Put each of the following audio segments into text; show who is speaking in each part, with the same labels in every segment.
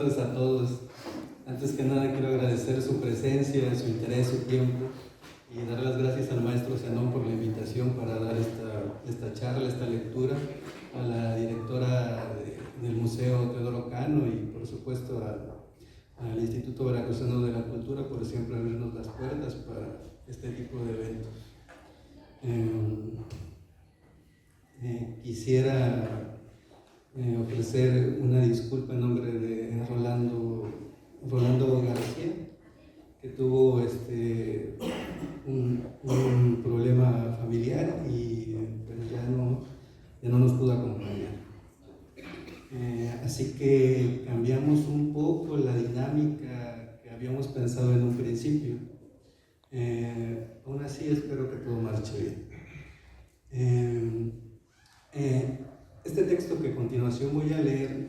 Speaker 1: tardes a todos. Antes que nada quiero agradecer su presencia, su interés, su tiempo y dar las gracias al maestro Zenón por la invitación para dar esta charla, esta lectura, a la directora del Museo Teodoro Cano y por supuesto al Instituto Veracruzano de la Cultura por siempre abrirnos las puertas para este tipo de eventos. Quisiera ofrecer una disculpa en nombre de Rolando García, que tuvo un problema familiar y pues ya no nos pudo acompañar. Así que cambiamos un poco la dinámica que habíamos pensado en un principio. Aún así espero que todo marche bien. Este texto que a continuación voy a leer,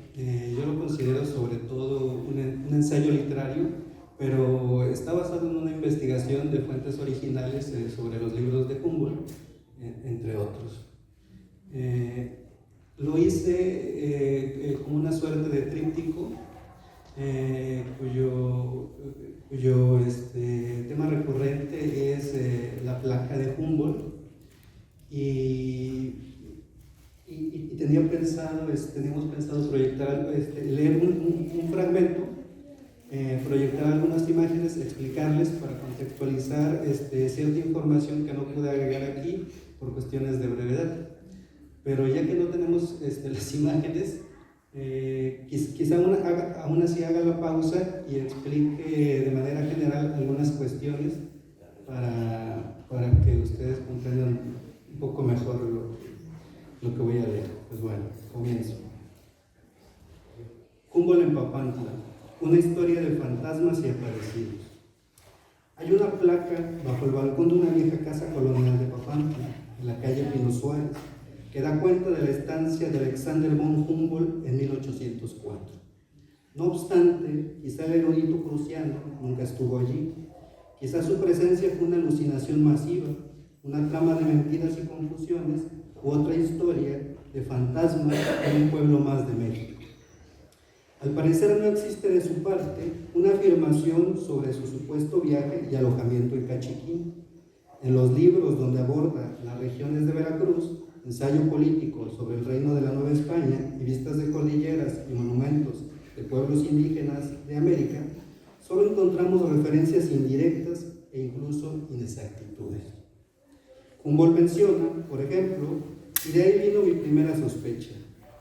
Speaker 1: yo lo considero sobre todo un ensayo literario, pero está basado en una investigación de fuentes originales sobre los libros de Humboldt, entre otros. Lo hice como una suerte de tríptico, cuyo tema recurrente es la placa de Humboldt, y teníamos pensado proyectar, leer un fragmento, proyectar algunas imágenes, explicarles para contextualizar cierta información que no pude agregar aquí por cuestiones de brevedad. Pero ya que no tenemos las imágenes, quizá aún así haga la pausa y explique de manera general algunas cuestiones para que ustedes comprendan un poco mejor lo que voy a leer. Pues bueno, comienzo. Humboldt en Papantla, una historia de fantasmas y aparecidos. Hay una placa bajo el balcón de una vieja casa colonial de Papantla, en la calle Pino Suárez, que da cuenta de la estancia de Alexander von Humboldt en 1804. No obstante, quizá el erudito prusiano nunca estuvo allí. Quizá su presencia fue una alucinación masiva, una trama de mentiras y confusiones, u otra historia de fantasmas en un pueblo más de México. Al parecer no existe de su parte una afirmación sobre su supuesto viaje y alojamiento en Cachiquín. En los libros donde aborda las regiones de Veracruz, ensayo político sobre el reino de la Nueva España y vistas de cordilleras y monumentos de pueblos indígenas de América, solo encontramos referencias indirectas e incluso inexactitudes. Humboldt menciona, por ejemplo, y de ahí vino mi primera sospecha,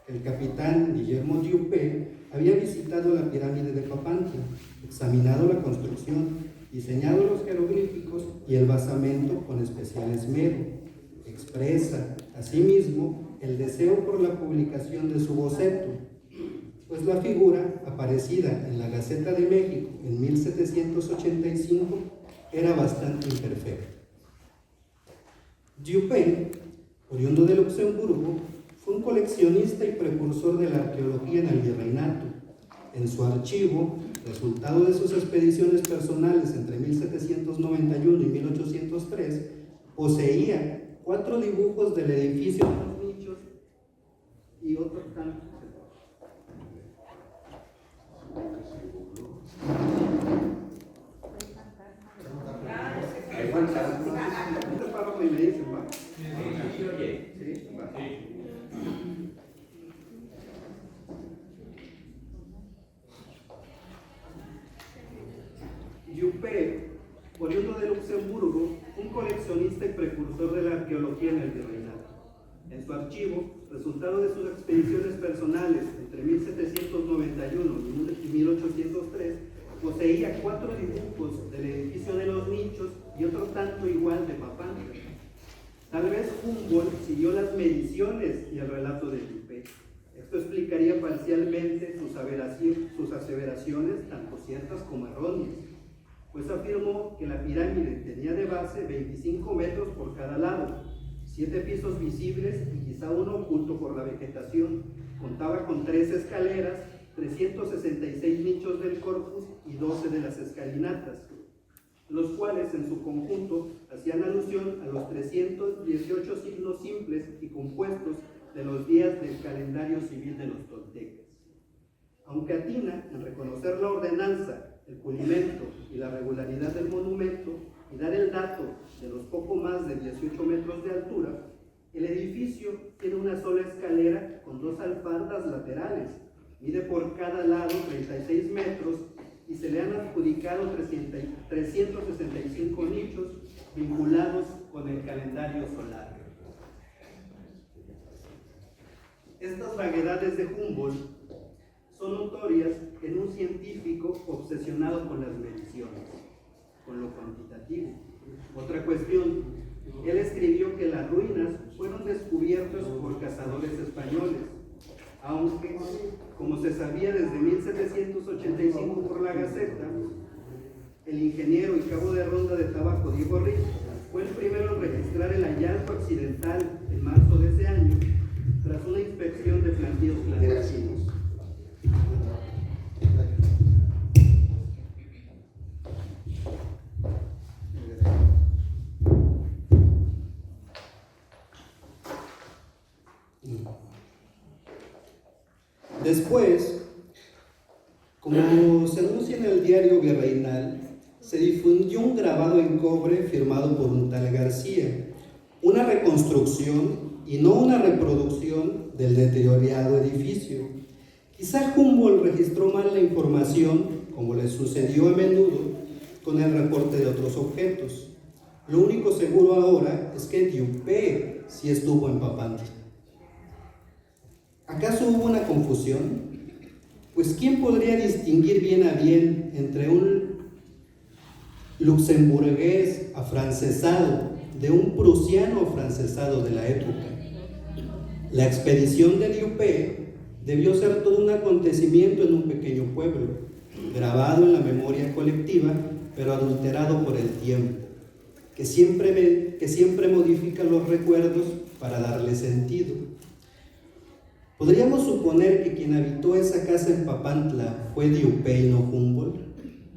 Speaker 1: que el capitán Guillermo Diupé había visitado la pirámide de Papantla, examinado la construcción, diseñado los jeroglíficos y el basamento con especial esmero. Expresa, asimismo, el deseo por la publicación de su boceto, pues la figura, aparecida en la Gaceta de México en 1785, era bastante imperfecta. Diupé, oriundo de Luxemburgo, fue un coleccionista y precursor de la arqueología en el virreinato. En su archivo, resultado de sus expediciones personales entre 1791 y 1803, poseía 4 dibujos del edificio de los nichos y otros tantos. Diupé, oriundo de Luxemburgo, un coleccionista y precursor de la arqueología en el virreinato. En su archivo, resultado de sus expediciones personales entre 1791 y 1803, poseía 4 dibujos del edificio de los nichos y otro tanto igual de Papantla. Tal vez Humboldt siguió las mediciones y el relato de Diupé. Esto explicaría parcialmente sus aseveraciones, tanto ciertas como erróneas, pues afirmó que la pirámide tenía de base 25 metros por cada lado, 7 pisos visibles y quizá uno oculto por la vegetación. Contaba con 3 escaleras, 366 nichos del corpus y 12 de las escalinatas, los cuales en su conjunto hacían alusión a los 318 signos simples y compuestos de los días del calendario civil de los toltecas. aunque atina en reconocer la ordenanza, el pulimento y la regularidad del monumento y dar el dato de los poco más de 18 metros de altura, el edificio tiene una sola escalera con 2 alfardas laterales, mide por cada lado 36 metros y se le han adjudicado 365 nichos vinculados con el calendario solar. Estas vaguedades de Humboldt son notorias en un científico obsesionado con las mediciones, con lo cuantitativo. Otra cuestión, él escribió que las ruinas fueron descubiertas por cazadores españoles, aunque, como se sabía desde 1785 por la Gaceta, el ingeniero y cabo de ronda de Tabaco Diego Riz fue el primero en registrar el hallazgo accidental en marzo de ese año, tras una inspección de plantíos clandestinos. Después, como se anuncia en el diario Virreinal, se difundió un grabado en cobre firmado por un tal García, una reconstrucción y no una reproducción del deteriorado edificio. Quizá Humboldt registró mal la información, como le sucedió a menudo con el reporte de otros objetos. Lo único seguro ahora es que Diupé sí estuvo en Papantla. ¿Acaso hubo una confusión? Pues ¿quién podría distinguir bien a bien entre un luxemburgués afrancesado de un prusiano afrancesado de la época? La expedición de Diupé debió ser todo un acontecimiento en un pequeño pueblo, grabado en la memoria colectiva, pero adulterado por el tiempo, que siempre modifica los recuerdos para darle sentido. ¿Podríamos suponer que quien habitó esa casa en Papantla fue Diupé y no Humboldt?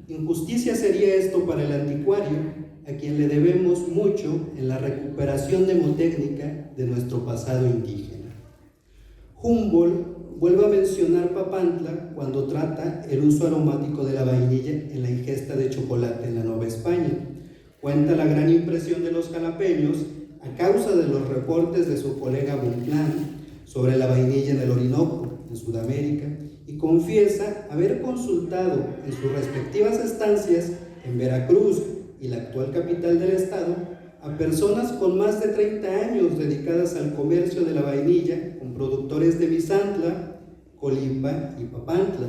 Speaker 1: Injusticia sería esto para el anticuario, a quien le debemos mucho en la recuperación mnemotécnica de nuestro pasado indígena. Humboldt vuelve a mencionar Papantla cuando trata el uso aromático de la vainilla en la ingesta de chocolate en la Nueva España. Cuenta la gran impresión de los jalapeños a causa de los reportes de su colega Bonpland sobre la vainilla en el Orinoco, en Sudamérica, y confiesa haber consultado en sus respectivas estancias en Veracruz y la actual capital del estado a personas con más de 30 años dedicadas al comercio de la vainilla con productores de Misantla, Colimba y Papantla.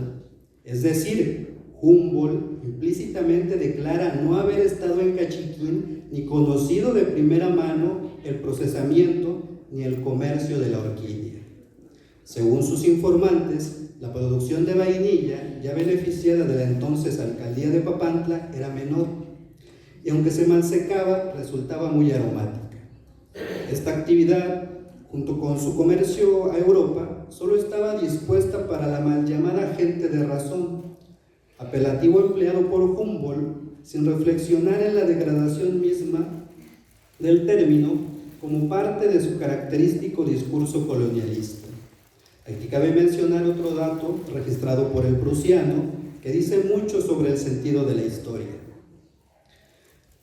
Speaker 1: Es decir, Humboldt implícitamente declara no haber estado en Cachiquín ni conocido de primera mano el procesamiento ni el comercio de la orquídea. Según sus informantes, la producción de vainilla, ya beneficiada de la entonces alcaldía de Papantla, era menor, y aunque se malsecaba, resultaba muy aromática. Esta actividad, junto con su comercio a Europa, solo estaba dispuesta para la mal llamada gente de razón, apelativo empleado por Humboldt sin reflexionar en la degradación misma del término como parte de su característico discurso colonialista. Aquí cabe mencionar otro dato registrado por el prusiano que dice mucho sobre el sentido de la historia.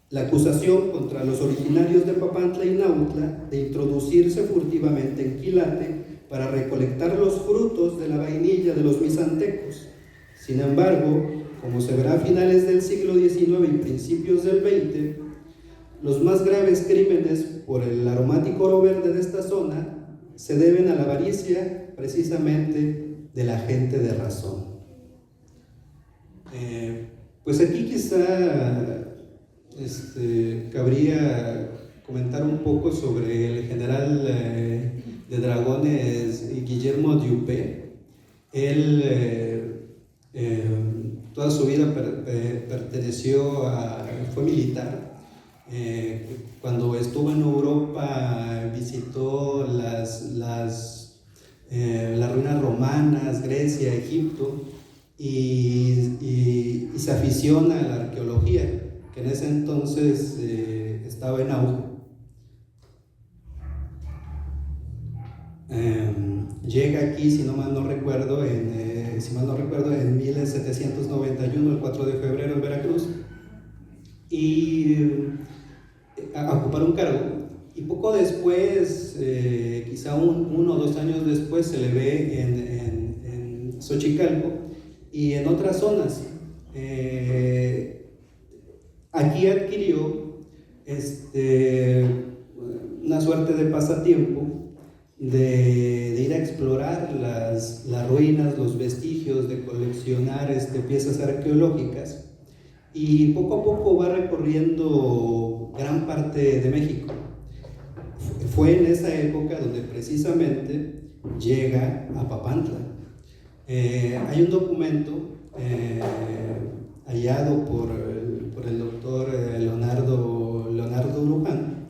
Speaker 1: La acusación contra los originarios de Papantla y Nautla de introducirse furtivamente en Quilate para recolectar los frutos de la vainilla de los misantecos. Sin embargo, como se verá a finales del siglo XIX y principios del XX, los más graves crímenes por el aromático oro verde de esta zona se deben a la avaricia precisamente de la gente de razón. Pues aquí quizá cabría comentar un poco sobre el general de dragones Guillermo Diupé. Él toda su vida fue militar. Cuando estuvo en Europa visitó las ruinas romanas, Grecia, Egipto, y se aficiona a la arqueología, que en ese entonces estaba en auge. Llega aquí, si no mal no recuerdo, en si mal no recuerdo, en 1791, el 4 de febrero en Veracruz, y a ocupar un cargo. Y poco después, quizá 1 o 2 años después, se le ve en Xochicalco y en otras zonas. Aquí adquirió una suerte de pasatiempo de ir a explorar las ruinas, los vestigios, de coleccionar piezas arqueológicas, y poco a poco va recorriendo gran parte de México. Fue en esa época donde precisamente llega a Papantla. Hay un documento hallado por el doctor Leonardo Luján,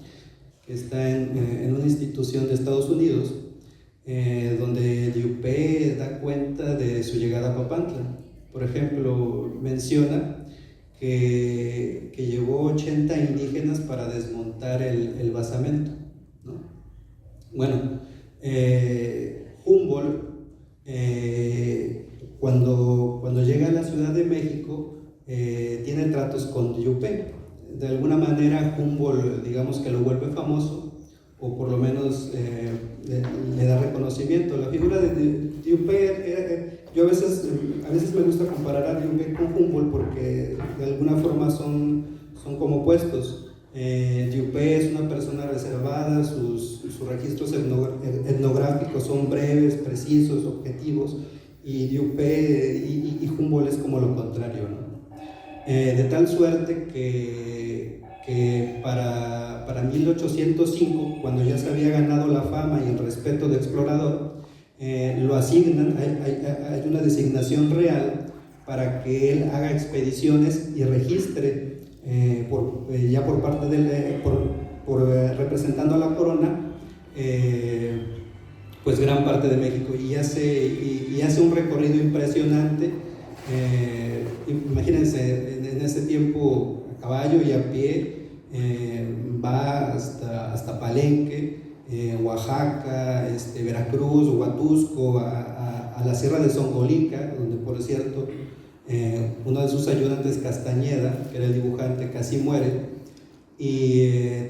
Speaker 1: que está en una institución de Estados Unidos, donde Diupé da cuenta de su llegada a Papantla. Por ejemplo, menciona que llevó 80 indígenas para desmontar el basamento, ¿no? Bueno, Humboldt, cuando llega a la Ciudad de México, tiene tratos con Diupé. De alguna manera Humboldt, digamos que lo vuelve famoso, o por lo menos le da reconocimiento. La figura de Diupé, yo a veces me gusta comparar a Diupé con Humboldt, porque de alguna forma son como opuestos. Diupé es una persona reservada, sus registros etnográficos son breves, precisos, objetivos, y Diupé y Humboldt es como lo contrario, ¿no? De tal suerte que para 1805, cuando ya se había ganado la fama y el respeto de explorador, lo asignan, hay una designación real para que él haga expediciones y registre, ya por parte representando a la corona, pues gran parte de México, y hace un recorrido impresionante. Imagínense, en ese tiempo a caballo y a pie, va hasta Palenque, Oaxaca, Veracruz, Huatusco, a la Sierra de Zongolica, donde por cierto uno de sus ayudantes, Castañeda, que era el dibujante, casi muere, y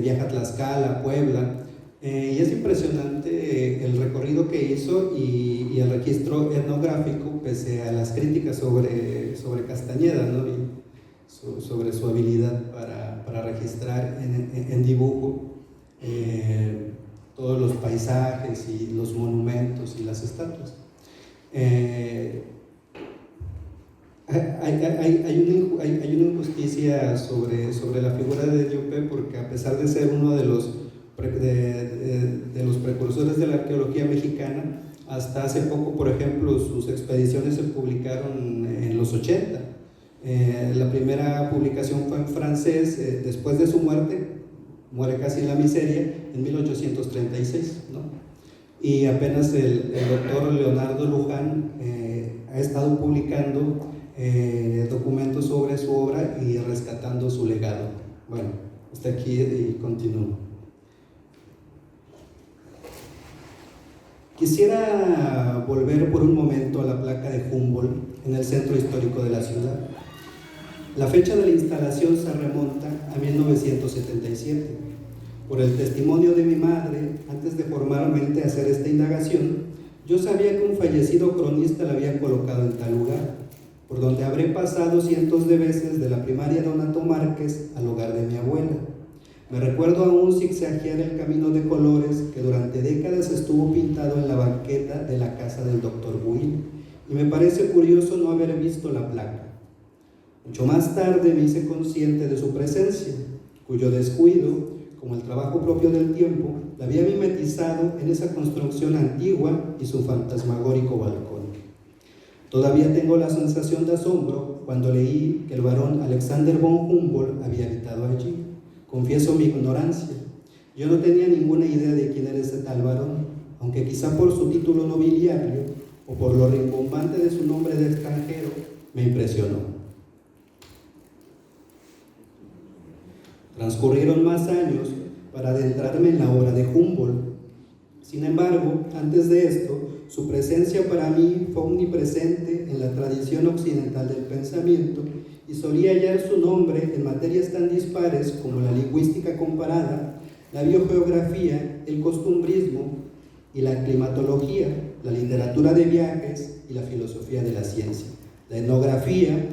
Speaker 1: viaja a Tlaxcala, Puebla. Y es impresionante el recorrido que hizo y el registro etnográfico, pese a las críticas sobre Castañeda, ¿no? Y sobre su habilidad para registrar en dibujo todos los paisajes y los monumentos y las estatuas. Hay una injusticia sobre la figura de Diupé, porque a pesar de ser uno de los precursores de la arqueología mexicana, hasta hace poco, por ejemplo, sus expediciones se publicaron en los 80. La primera publicación fue en francés, después de su muerte, muere casi en la miseria, en 1836, ¿no? Y apenas el doctor Leonardo Luján ha estado publicando documentos sobre su obra y rescatando su legado. Bueno, hasta aquí y continúo. Quisiera volver por un momento a la placa de Humboldt en el centro histórico de la ciudad. La fecha de la instalación se remonta a 1977. Por el testimonio de mi madre, antes de formalmente hacer esta indagación, yo sabía que un fallecido cronista la había colocado en tal lugar, por donde habré pasado cientos de veces de la primaria Donato Márquez al hogar de mi abuela. Me recuerdo aún zigzaguear el camino de colores que durante décadas estuvo pintado en la banqueta de la casa del doctor Buil, y me parece curioso no haber visto la placa. Mucho más tarde me hice consciente de su presencia, cuyo descuido, como el trabajo propio del tiempo, la había mimetizado en esa construcción antigua y su fantasmagórico balcón. Todavía tengo la sensación de asombro cuando leí que el barón Alexander von Humboldt había habitado allí. Confieso mi ignorancia. Yo no tenía ninguna idea de quién era ese tal varón, aunque quizá por su título nobiliario o por lo rimbombante de su nombre de extranjero me impresionó. Transcurrieron más años para adentrarme en la obra de Humboldt. Sin embargo, antes de esto, su presencia para mí fue omnipresente en la tradición occidental del pensamiento y solía hallar su nombre en materias tan dispares como la lingüística comparada, la biogeografía, el costumbrismo y la climatología, la literatura de viajes y la filosofía de la ciencia, la etnografía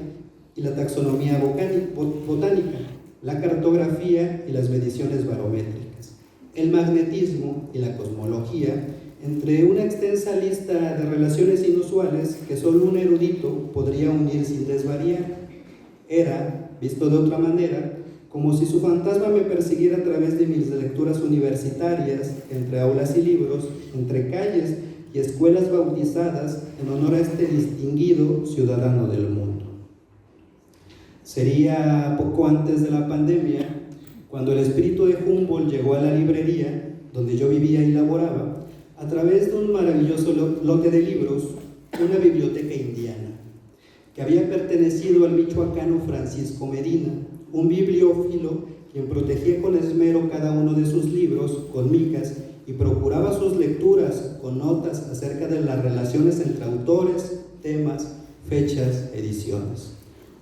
Speaker 1: y la taxonomía botánica, la cartografía y las mediciones barométricas, el magnetismo y la cosmología, entre una extensa lista de relaciones inusuales que solo un erudito podría unir sin desvariar. Era, visto de otra manera, como si su fantasma me persiguiera a través de mis lecturas universitarias, entre aulas y libros, entre calles y escuelas bautizadas en honor a este distinguido ciudadano del mundo. Sería poco antes de la pandemia, cuando el espíritu de Humboldt llegó a la librería, donde yo vivía y laboraba, a través de un maravilloso lote de libros, una biblioteca indiana, que había pertenecido al michoacano Francisco Medina, un bibliófilo quien protegía con esmero cada uno de sus libros con micas y procuraba sus lecturas con notas acerca de las relaciones entre autores, temas, fechas, ediciones.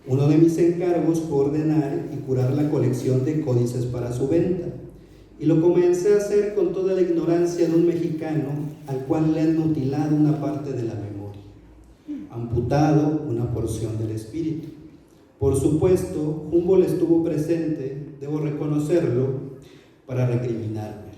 Speaker 1: Uno de mis encargos fue ordenar y curar la colección de códices para su venta, y lo comencé a hacer con toda la ignorancia de un mexicano al cual le han mutilado una parte de la memoria, amputado una porción del espíritu. Por supuesto, Humboldt estuvo presente, debo reconocerlo, para recriminarme.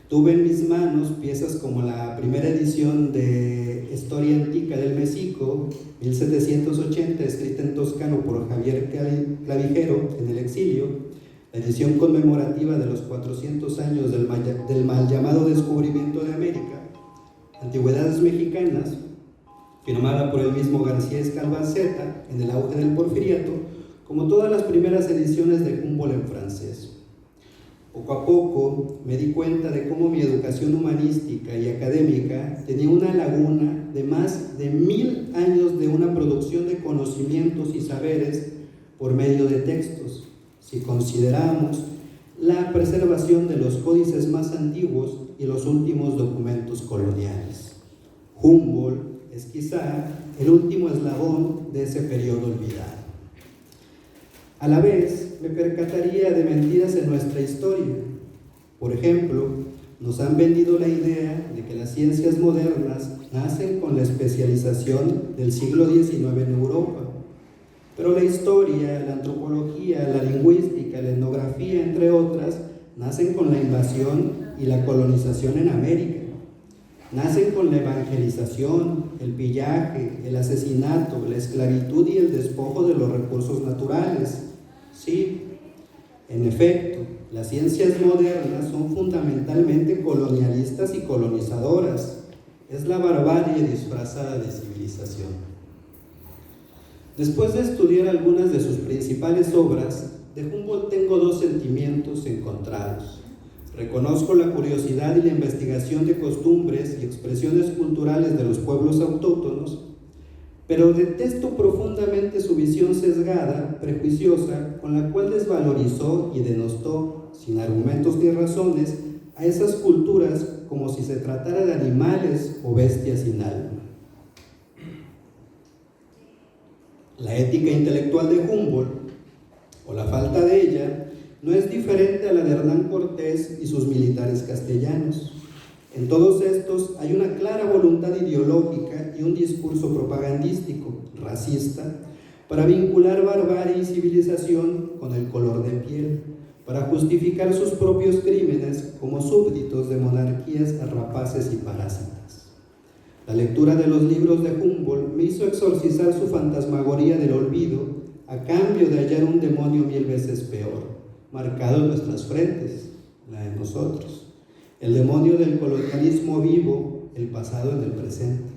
Speaker 1: Tuve en mis manos piezas como la primera edición de Historia Antica del México, 1780, escrita en toscano por Javier Clavijero en el exilio, la edición conmemorativa de los 400 años del mal llamado descubrimiento de América, Antigüedades Mexicanas, firmada por el mismo García Escalvaceta en el auge del porfiriato, como todas las primeras ediciones de Humboldt en francés. Poco a poco me di cuenta de cómo mi educación humanística y académica tenía una laguna de más de 1000 años de una producción de conocimientos y saberes por medio de textos, si consideramos la preservación de los códices más antiguos y los últimos documentos coloniales. Humboldt es quizá el último eslabón de ese periodo olvidado. A la vez, me percataría de mentiras en nuestra historia. Por ejemplo, nos han vendido la idea de que las ciencias modernas nacen con la especialización del siglo XIX en Europa. Pero la historia, la antropología, la lingüística, la etnografía, entre otras, nacen con la invasión y la colonización en América. Nacen con la evangelización, el pillaje, el asesinato, la esclavitud y el despojo de los recursos naturales. Sí, en efecto, las ciencias modernas son fundamentalmente colonialistas y colonizadoras. Es la barbarie disfrazada de civilización. Después de estudiar algunas de sus principales obras, de Humboldt tengo dos sentimientos encontrados. Reconozco la curiosidad y la investigación de costumbres y expresiones culturales de los pueblos autóctonos, pero detesto profundamente su visión sesgada, prejuiciosa, con la cual desvalorizó y denostó, sin argumentos ni razones, a esas culturas como si se tratara de animales o bestias sin alma. La ética intelectual de Humboldt, o la falta de ella, no es diferente a la de Hernán Cortés y sus militares castellanos. En todos estos hay una clara voluntad ideológica y un discurso propagandístico, racista, para vincular barbarie y civilización con el color de piel, para justificar sus propios crímenes como súbditos de monarquías rapaces y parásitas. La lectura de los libros de Humboldt me hizo exorcizar su fantasmagoría del olvido a cambio de hallar un demonio 1000 veces peor, marcado en nuestras frentes, la de nosotros. El demonio del colonialismo vivo, el pasado en el presente.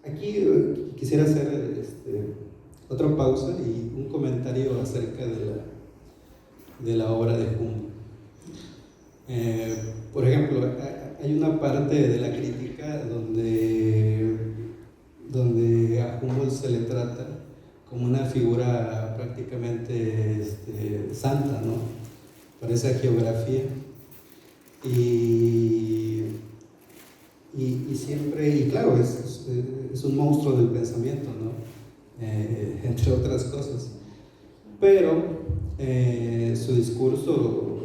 Speaker 1: Aquí quisiera hacer otra pausa y un comentario acerca de la obra de Humboldt. Por ejemplo, hay una parte de la crítica donde a Humboldt se le trata como una figura prácticamente santa, ¿no? Para esa geografía. y siempre, y claro, es un monstruo del pensamiento, ¿no? Entre otras cosas. Pero su discurso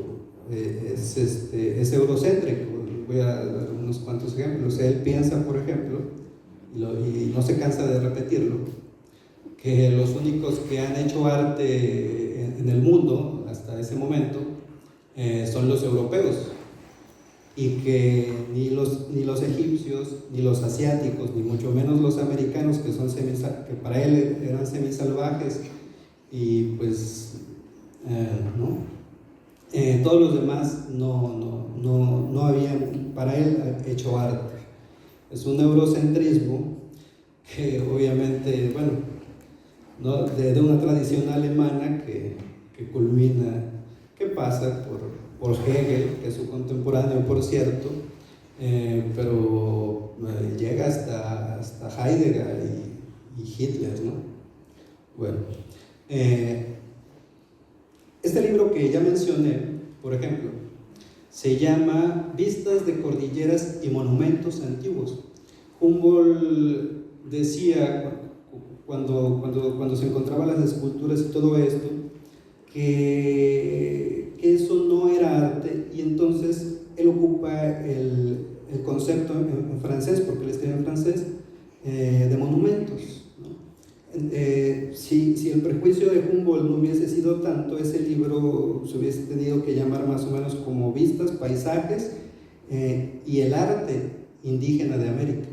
Speaker 1: es eurocéntrico. Voy a dar unos cuantos ejemplos. Él piensa, por ejemplo, y no se cansa de repetirlo, que los únicos que han hecho arte en el mundo hasta ese momento son los europeos, y que ni los egipcios, ni los asiáticos, ni mucho menos los americanos, que para él eran semisalvajes, y pues ¿no? Todos los demás no habían para él hecho arte. Es un eurocentrismo que obviamente, bueno, ¿no? de una tradición alemana que culmina, que pasa por Hegel, que es su contemporáneo, por cierto, pero llega hasta Heidegger y Hitler, ¿no? Bueno, este libro que ya mencioné, por ejemplo, se llama Vistas de Cordilleras y Monumentos Antiguos. Humboldt decía, cuando se encontraban las esculturas y todo esto, que eso no era arte, y entonces él ocupa el concepto en francés, porque él escribe en francés, de monumentos, ¿no? Si el prejuicio de Humboldt no hubiese sido tanto, ese libro se hubiese tenido que llamar más o menos como Vistas, Paisajes y el arte indígena de América,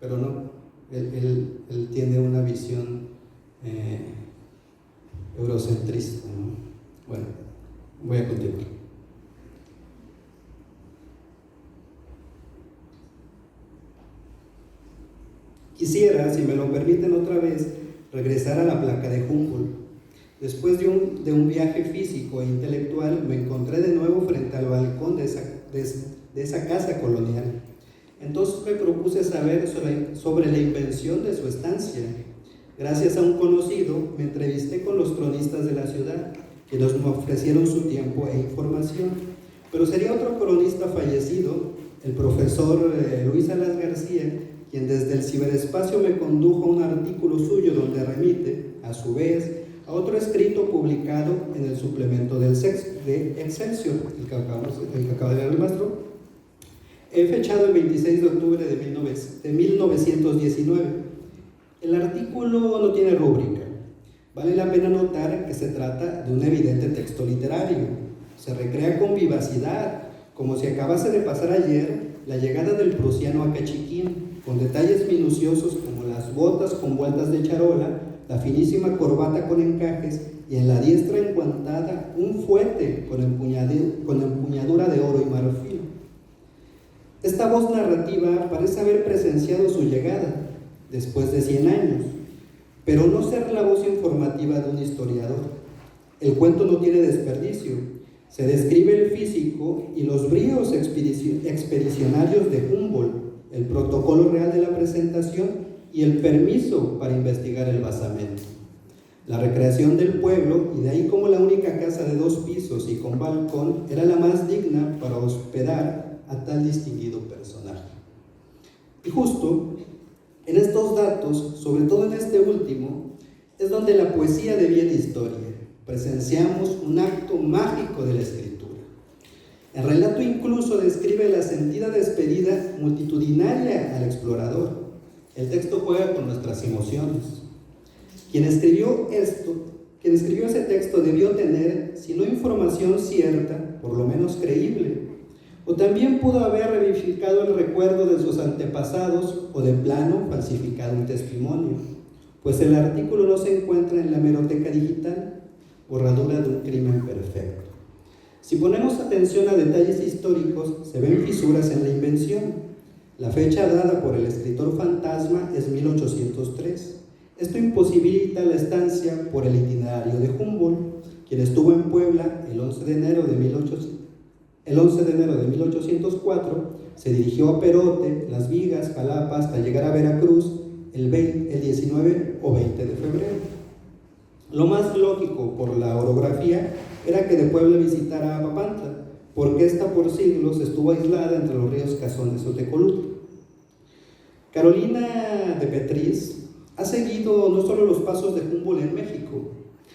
Speaker 1: pero no, él tiene una visión eurocentrista, ¿no? Bueno, voy a continuar. Quisiera, si me lo permiten otra vez, regresar a la placa de Humboldt. Después de un viaje físico e intelectual, me encontré de nuevo frente al balcón de esa casa colonial. Entonces me propuse saber sobre la invención de su estancia. Gracias a un conocido, me entrevisté con los cronistas de la ciudad, quienes me ofrecieron su tiempo e información. Pero sería otro cronista fallecido, el profesor Luis Salas García, quien desde el ciberespacio me condujo a un artículo suyo donde remite, a su vez, a otro escrito publicado en el suplemento de Excelsior, el que acaba de leer el maestro, fechado el 26 de octubre de 1919. El artículo no tiene rúbrica. Vale la pena notar que se trata de un evidente texto literario. Se recrea con vivacidad, como si acabase de pasar ayer la llegada del prusiano a Cachiquín, con detalles minuciosos como las botas con vueltas de charola, la finísima corbata con encajes y en la diestra enguantada un fuete con empuñadura de oro y marfil. Esta voz narrativa parece haber presenciado su llegada después de 100 años, pero no ser la voz informativa de un historiador. El cuento no tiene desperdicio. Se describe el físico y los bríos expedicionarios de Humboldt, el protocolo real de la presentación y el permiso para investigar el basamento. La recreación del pueblo, y de ahí como la única casa de 2 pisos y con balcón era la más digna para hospedar a tal distinguido personaje. Y justo en estos datos, sobre todo en este último, es donde la poesía deviene historia. Presenciamos un acto mágico de la escritura. El relato incluso describe la sentida despedida multitudinaria al explorador. El texto juega con nuestras emociones. Quien escribió ese texto debió tener, si no información cierta, por lo menos creíble, o también pudo haber revivificado el recuerdo de sus antepasados o de plano falsificado un testimonio, pues el artículo no se encuentra en la hemeroteca digital, borradura de un crimen perfecto. Si ponemos atención a detalles históricos, se ven fisuras en la invención. La fecha dada por el escritor fantasma es 1803. Esto imposibilita la estancia por el itinerario de Humboldt, quien estuvo en Puebla el 11 de enero de 1804, se dirigió a Perote, Las Vigas, Jalapa, hasta llegar a Veracruz el 19 o 20 de febrero. Lo más lógico por la orografía era que de Puebla visitara a Papantla, porque ésta por siglos estuvo aislada entre los ríos Cazones o Tecoluca. Carolina de Petriz ha seguido no solo los pasos de Humboldt en México,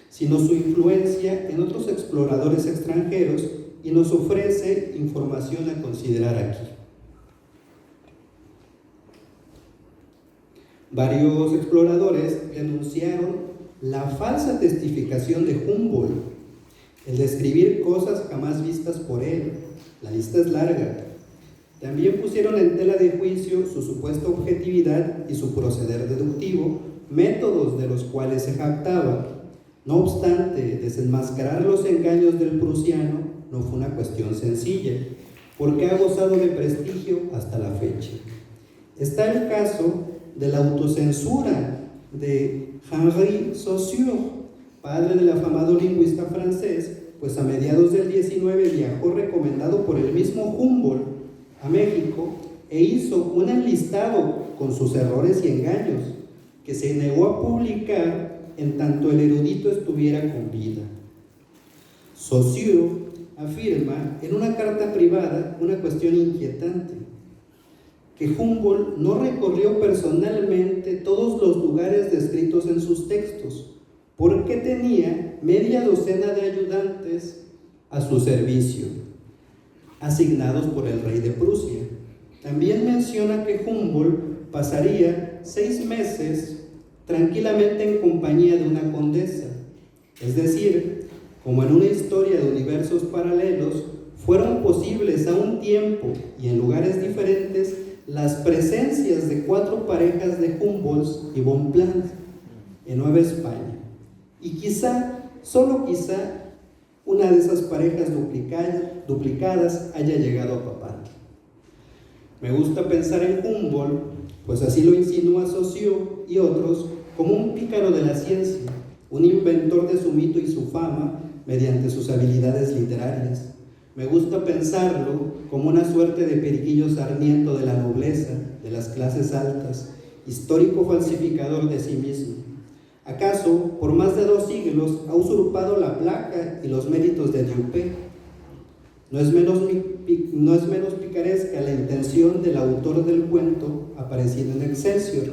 Speaker 1: sino su influencia en otros exploradores extranjeros, y nos ofrece información a considerar aquí. Varios exploradores denunciaron la falsa testificación de Humboldt, el describir cosas jamás vistas por él. La lista es larga. También pusieron en tela de juicio su supuesta objetividad y su proceder deductivo, métodos de los cuales se jactaba. No obstante, desenmascarar los engaños del prusiano no fue una cuestión sencilla, porque ha gozado de prestigio hasta la fecha. Está el caso de la autocensura de Henri Saussure, padre del afamado lingüista francés, pues a mediados del 19 viajó recomendado por el mismo Humboldt a México e hizo un enlistado con sus errores y engaños, que se negó a publicar en tanto el erudito estuviera con vida. Saussure afirma en una carta privada una cuestión inquietante, que Humboldt no recorrió personalmente todos los lugares descritos en sus textos, porque tenía media docena de ayudantes a su servicio, asignados por el rey de Prusia. También menciona que Humboldt pasaría 6 meses tranquilamente en compañía de una condesa, es decir, como en una historia de universos paralelos, fueron posibles a un tiempo y en lugares diferentes las presencias de 4 parejas de Humboldt y Bonpland en Nueva España. Y quizá, solo quizá, una de esas parejas duplicadas haya llegado a Papantla. Me gusta pensar en Humboldt, pues así lo insinúa Saussure y otros, como un pícaro de la ciencia, un inventor de su mito y su fama mediante sus habilidades literarias. Me gusta pensarlo como una suerte de Periquillo Sarmiento de la nobleza, de las clases altas, histórico falsificador de sí mismo. ¿Acaso, por más de 2 siglos, ha usurpado la placa y los méritos de Dieupé? No es menos picaresca la intención del autor del cuento aparecido en Excelsior,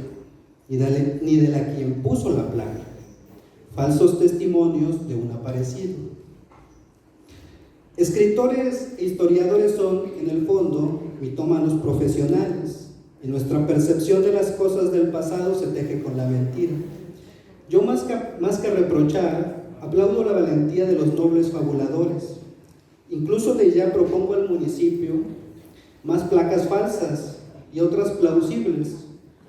Speaker 1: ni de la quien puso la placa. Falsos testimonios de un aparecido. Escritores e historiadores son, en el fondo, mitómanos profesionales, y nuestra percepción de las cosas del pasado se teje con la mentira. Yo, más que reprochar, aplaudo la valentía de los nobles fabuladores. Incluso de ya propongo al municipio más placas falsas y otras plausibles,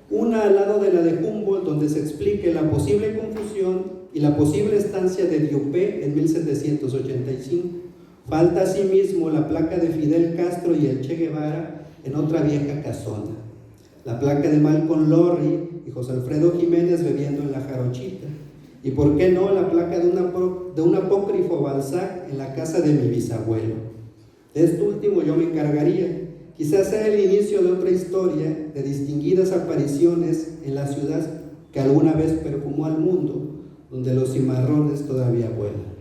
Speaker 1: una al lado de la de Humboldt, donde se explique la posible confusión y la posible estancia de Dieupé en 1785. Falta asimismo la placa de Fidel Castro y el Che Guevara en otra vieja casona, la placa de Malcolm Lowry y José Alfredo Jiménez bebiendo en la Jarochita, y por qué no la placa de un apócrifo Balzac en la casa de mi bisabuelo. De esto último yo me encargaría. Quizás sea el inicio de otra historia de distinguidas apariciones en la ciudad que alguna vez perfumó al mundo, donde los cimarrones todavía vuelan.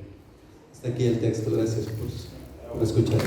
Speaker 1: Hasta aquí el texto. Gracias por escuchar.